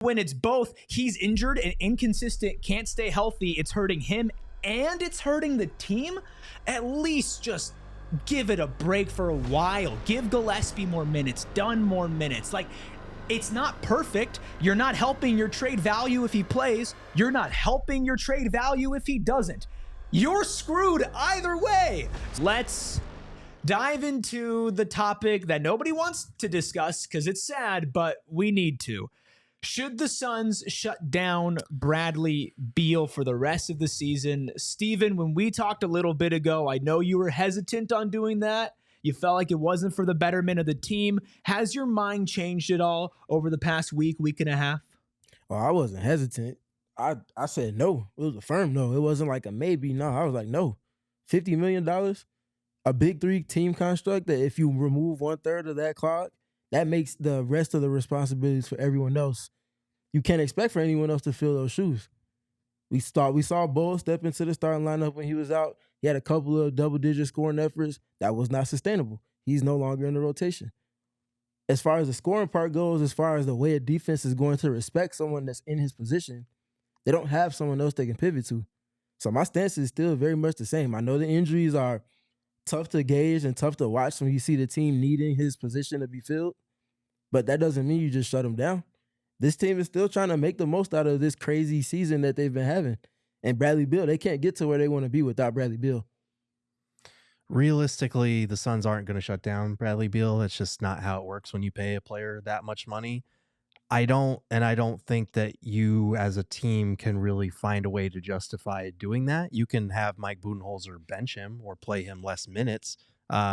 When it's both, he's injured and inconsistent, can't stay healthy, it's hurting him and it's hurting the team. At least just give it a break for a while. Give Gillespie more minutes, Dunn more minutes. Like, it's not perfect. You're not helping your trade value if he plays. You're not helping your trade value if he doesn't. You're screwed either way. Let's dive into the topic that nobody wants to discuss because it's sad, but we need to. Should the Suns shut down Bradley Beal for the rest of the season? Steven, when we talked a little bit ago, I know you were hesitant on doing that. You felt like it wasn't for the betterment of the team. Has your mind changed at all over the past week and a half? Well, I wasn't hesitant. I said no. It was a firm no. It wasn't like a maybe. No, I was like, no. $50 million, a big three team construct that if you remove 1/3 of that clock, that makes the rest of the responsibilities for everyone else. You can't expect for anyone else to fill those shoes. We saw Bull step into the starting lineup when he was out. He had a couple of double-digit scoring efforts. That was not sustainable. He's no longer in the rotation. As far as the scoring part goes, as far as the way a defense is going to respect someone that's in his position, they don't have someone else they can pivot to. So my stance is still very much the same. I know the injuries are tough to gauge and tough to watch when you see the team needing his position to be filled, but that doesn't mean you just shut him down. This team is still trying to make the most out of this crazy season that they've been having. And Bradley Beal, they can't get to where they want to be without Bradley Beal. Realistically, the Suns aren't going to shut down Bradley Beal. That's just not how it works when you pay a player that much money. I don't think that you as a team can really find a way to justify doing that. You can have Mike Budenholzer bench him or play him less minutes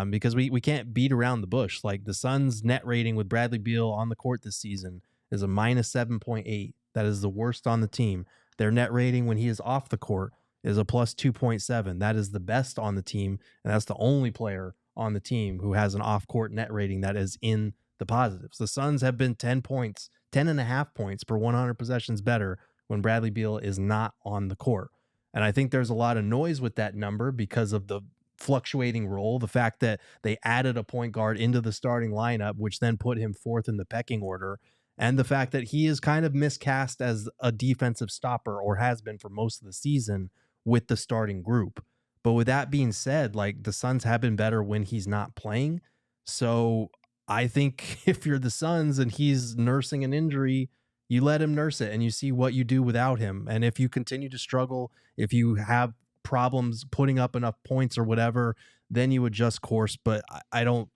because we can't beat around the bush. Like the Suns' net rating with Bradley Beal on the court this season is a -7.8. That is the worst on the team. Their net rating when he is off the court is a +2.7. That is the best on the team, and that's the only player on the team who has an off-court net rating that is in the positives. The Suns have been 10.5 points per 100 possessions better when Bradley Beal is not on the court. And I think there's a lot of noise with that number because of the fluctuating role, the fact that they added a point guard into the starting lineup, which then put him fourth in the pecking order, and the fact that he is kind of miscast as a defensive stopper or has been for most of the season with the starting group. But with that being said, like the Suns have been better when he's not playing. So I think if you're the Suns and he's nursing an injury, you let him nurse it and you see what you do without him. And if you continue to struggle, if you have problems putting up enough points or whatever, then you adjust course. But I don't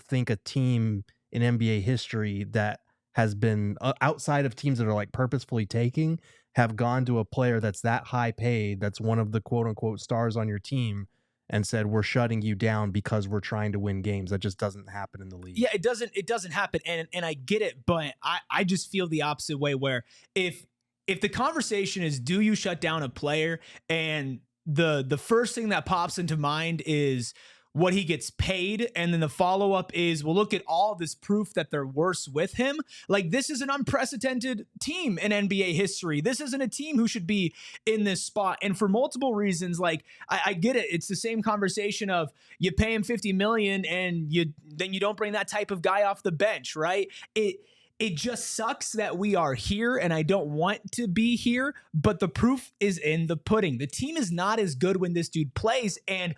think a team in NBA history that has been outside of teams that are like purposefully taking have gone to a player that's that high paid, that's one of the quote unquote stars on your team, and said, we're shutting you down because we're trying to win games. That just doesn't happen in the league. Yeah, it doesn't happen. And I get it, but I just feel the opposite way where if the conversation is, do you shut down a player? And the first thing that pops into mind is what he gets paid. And then the follow-up is, well, look at all this proof that they're worse with him. Like, this is an unprecedented team in NBA history. This isn't a team who should be in this spot. And for multiple reasons, like, I get it. It's the same conversation of you pay him $50 million and then you don't bring that type of guy off the bench, right? It just sucks that we are here, and I don't want to be here, but the proof is in the pudding. The team is not as good when this dude plays, and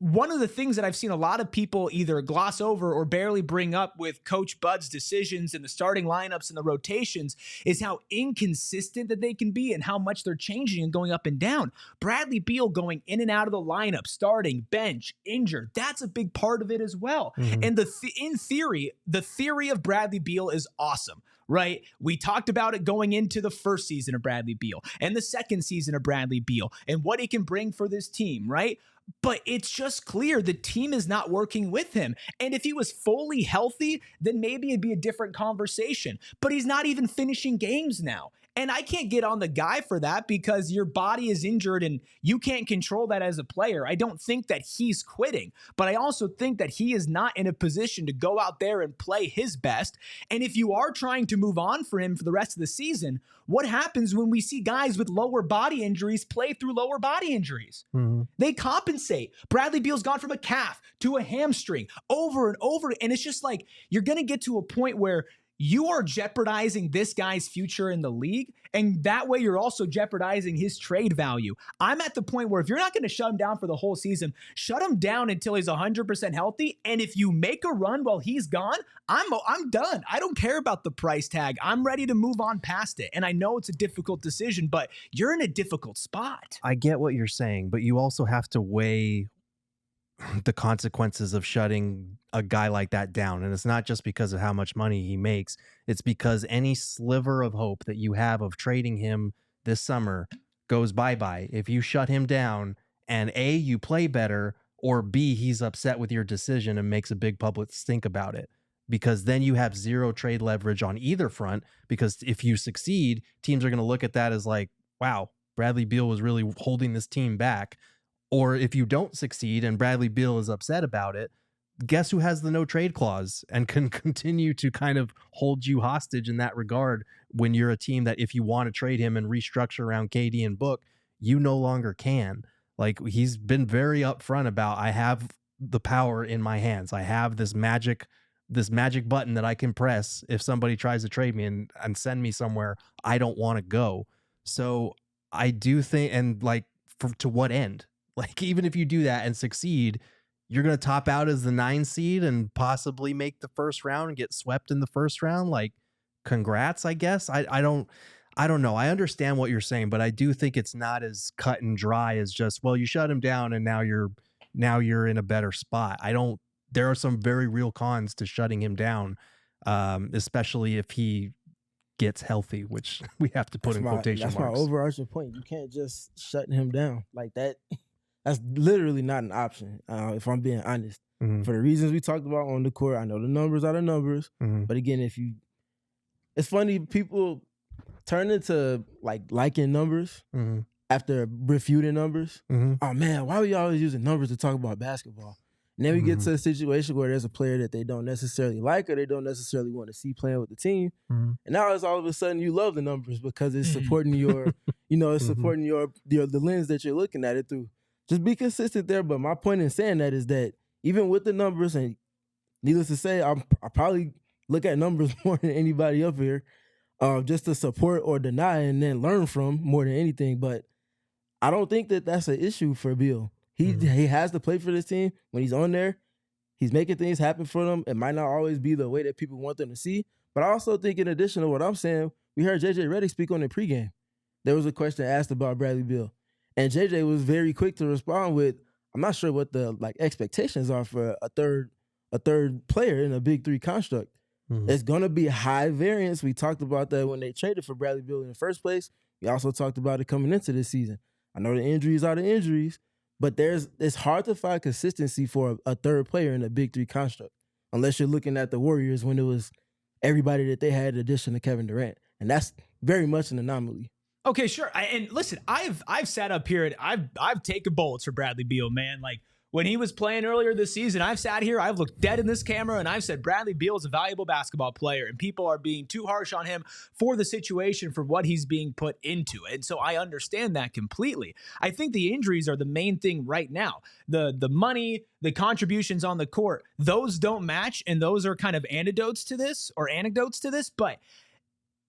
one of the things that I've seen a lot of people either gloss over or barely bring up with Coach Bud's decisions and the starting lineups and the rotations is how inconsistent that they can be and how much they're changing and going up and down. Bradley Beal going in and out of the lineup, starting, bench, injured. That's a big part of it as well. Mm-hmm. And in theory, the theory of Bradley Beal is awesome, right? We talked about it going into the first season of Bradley Beal and the second season of Bradley Beal and what he can bring for this team, right? But it's just clear the team is not working with him. And if he was fully healthy, then maybe it'd be a different conversation. But he's not even finishing games now. And I can't get on the guy for that because your body is injured and you can't control that as a player. I don't think that he's quitting, but I also think that he is not in a position to go out there and play his best. And if you are trying to move on for him for the rest of the season, what happens when we see guys with lower body injuries play through lower body injuries? Mm-hmm. They compensate. Bradley Beal's gone from a calf to a hamstring over and over. And it's just like, you're going to get to a point where you are jeopardizing this guy's future in the league. And that way you're also jeopardizing his trade value. I'm at the point where if you're not going to shut him down for the whole season, shut him down until he's 100% healthy. And if you make a run while he's gone, I'm done. I don't care about the price tag. I'm ready to move on past it. And I know it's a difficult decision, but you're in a difficult spot. I get what you're saying, but you also have to weigh the consequences of shutting a guy like that down. And it's not just because of how much money he makes. It's because any sliver of hope that you have of trading him this summer goes bye-bye. If you shut him down and A, you play better, or B, he's upset with your decision and makes a big public stink about it. Because then you have zero trade leverage on either front. Because if you succeed, teams are going to look at that as like, wow, Bradley Beal was really holding this team back. Or if you don't succeed and Bradley Beal is upset about it, guess who has the no trade clause and can continue to kind of hold you hostage in that regard when you're a team that if you want to trade him and restructure around KD and Book, you no longer can. Like, he's been very upfront about, I have the power in my hands. I have this magic button that I can press if somebody tries to trade me and send me somewhere I don't want to go. So I do think, and like, to what end? Like, even if you do that and succeed, you're going to top out as the 9 seed and possibly make the first round and get swept in the first round. Like, congrats, I guess. I don't know. I understand what you're saying, but I do think it's not as cut and dry as just, well, you shut him down and now you're in a better spot. There are some very real cons to shutting him down, especially if he gets healthy, which we have to put in quotation marks. That's my overarching point. You can't just shut him down like that. That's literally not an option, if I'm being honest. Mm-hmm. For the reasons we talked about on the court, I know the numbers are the numbers. Mm-hmm. But again, it's funny, people turn into liking numbers mm-hmm. after refuting numbers. Mm-hmm. Oh man, why are we always using numbers to talk about basketball? And then we get to a situation where there's a player that they don't necessarily like or they don't necessarily want to see playing with the team. Mm-hmm. And now it's all of a sudden you love the numbers because it's supporting your, it's supporting the lens that you're looking at it through. Just be consistent there. But my point in saying that is that even with the numbers, and needless to say, I probably look at numbers more than anybody up here, just to support or deny and then learn from more than anything. But I don't think that that's an issue for Beal. He has to play for this team. When he's on there, he's making things happen for them. It might not always be the way that people want them to see. But I also think in addition to what I'm saying, we heard JJ Redick speak on the pregame. There was a question asked about Bradley Beal. And JJ was very quick to respond with, I'm not sure what the expectations are for a third player in a big three construct. Mm-hmm. It's going to be high variance. We talked about that when they traded for Bradley Beal in the first place. We also talked about it coming into this season. I know the injuries are the injuries, but it's hard to find consistency for a third player in a big three construct, unless you're looking at the Warriors when it was everybody that they had in addition to Kevin Durant. And that's very much an anomaly. Okay, sure. And listen, I've sat up here and I've taken bullets for Bradley Beal, man. Like, when he was playing earlier this season, I've sat here, I've looked dead in this camera, and I've said Bradley Beal is a valuable basketball player, and people are being too harsh on him for the situation, for what he's being put into. And so I understand that completely. I think the injuries are the main thing right now. The money, the contributions on the court, those don't match, and those are kind of anecdotes to this, but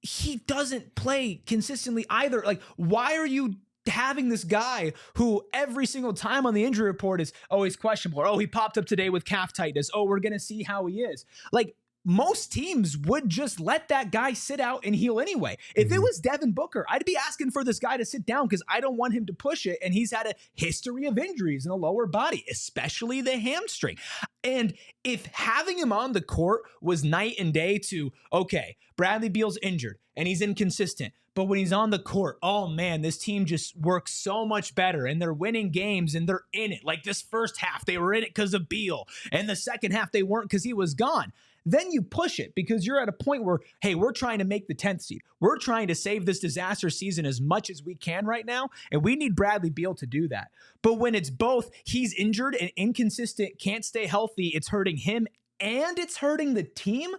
he doesn't play consistently either. Like, why are you having this guy who every single time on the injury report is, oh, he's questionable, or, oh, he popped up today with calf tightness, oh, we're going to see how he is? Like, most teams would just let that guy sit out and heal anyway. If it was Devin Booker, I'd be asking for this guy to sit down because I don't want him to push it, and he's had a history of injuries in the lower body, especially the hamstring. And if having him on the court was night and day to, okay, Bradley Beal's injured and he's inconsistent, but when he's on the court, oh man, this team just works so much better and they're winning games and they're in it. Like, this first half, they were in it because of Beal, and the second half they weren't because he was gone. Then you push it because you're at a point where, hey, we're trying to make the 10th seed. We're trying to save this disaster season as much as we can right now, and we need Bradley Beal to do that. But when it's both, he's injured and inconsistent, can't stay healthy, it's hurting him and it's hurting the team,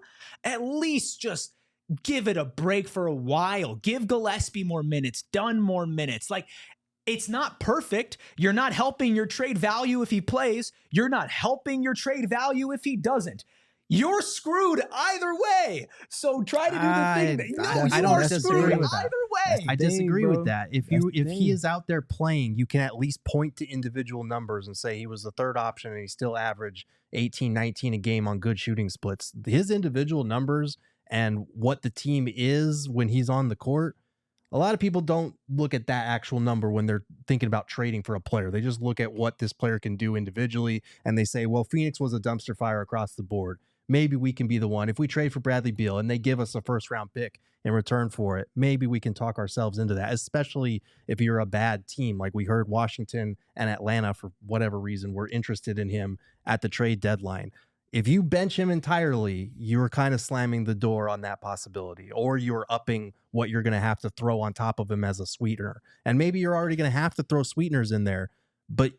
at least just give it a break for a while. Give Gillespie more minutes, Dunn more minutes. Like, it's not perfect. You're not helping your trade value if he plays. You're not helping your trade value if he doesn't. You're screwed either way. So try to do the thing that I you don't are disagree screwed with that. either way. I disagree bro. with that. If he is out there playing, you can at least point to individual numbers and say he was the third option and he still averaged 18, 19 a game on good shooting splits. His individual numbers and what the team is when he's on the court, a lot of people don't look at that actual number when they're thinking about trading for a player. They just look at what this player can do individually, and they say, well, Phoenix was a dumpster fire across the board. Maybe we can be the one. If we trade for Bradley Beal and they give us a first-round pick in return for it, maybe we can talk ourselves into that, especially if you're a bad team. Like we heard Washington and Atlanta, for whatever reason, were interested in him at the trade deadline. If you bench him entirely, you're kind of slamming the door on that possibility, or you're upping what you're going to have to throw on top of him as a sweetener. And maybe you're already going to have to throw sweeteners in there, but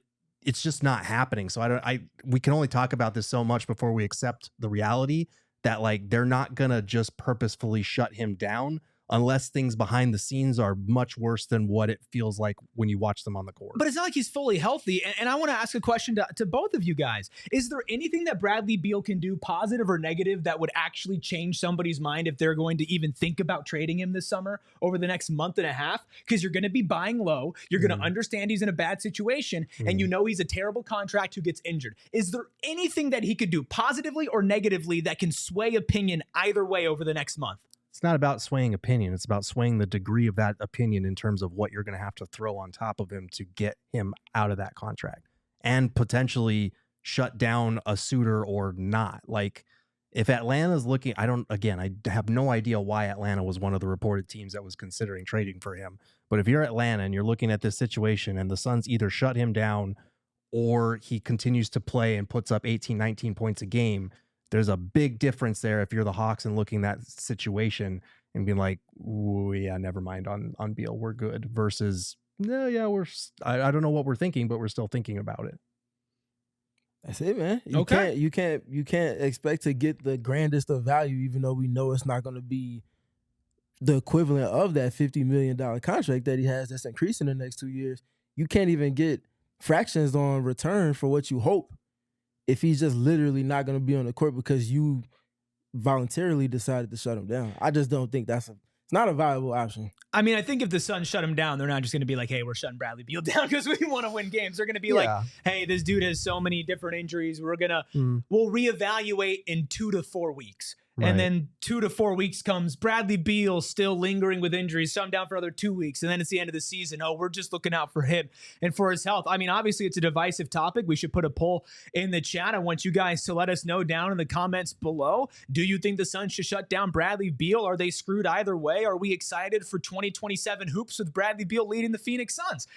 it's just not happening. So we can only talk about this so much before we accept the reality that like they're not going to just purposefully shut him down unless things behind the scenes are much worse than what it feels like when you watch them on the court. But it's not like he's fully healthy. And I want to ask a question to both of you guys. Is there anything that Bradley Beal can do, positive or negative, that would actually change somebody's mind if they're going to even think about trading him this summer over the next month and a half? Because you're going to be buying low. You're going to understand he's in a bad situation. And you know he's a terrible contract who gets injured. Is there anything that he could do, positively or negatively, that can sway opinion either way over the next month? It's not about swaying opinion. It's about swaying the degree of that opinion in terms of what you're going to have to throw on top of him to get him out of that contract and potentially shut down a suitor or not. Like if Atlanta's looking, I have no idea why Atlanta was one of the reported teams that was considering trading for him. But if you're Atlanta and you're looking at this situation and the Suns either shut him down or he continues to play and puts up 18, 19 points a game, there's a big difference there if you're the Hawks and looking at that situation and being like, ooh, yeah, never mind on Beal, we're good, versus, no, yeah, I don't know what we're thinking, but we're still thinking about it. That's it, man. You can't expect to get the grandest of value, even though we know it's not going to be the equivalent of that $50 million contract that he has that's increasing the next 2 years. You can't even get fractions on return for what you hope if he's just literally not going to be on the court because you voluntarily decided to shut him down. I just don't think it's not a viable option. I mean, I think if the Suns shut him down, they're not just going to be like, hey, we're shutting Bradley Beal down because we want to win games. They're going to be like, hey, this dude has so many different injuries. We'll reevaluate in 2 to 4 weeks. Right. And then 2 to 4 weeks comes, Bradley Beal still lingering with injuries, shut him down for another 2 weeks. And then it's the end of the season. Oh, we're just looking out for him and for his health. I mean, obviously it's a divisive topic. We should put a poll in the chat. I want you guys to let us know down in the comments below. Do you think the Suns should shut down Bradley Beal? Are they screwed either way? Are we excited for 2027 hoops with Bradley Beal leading the Phoenix Suns?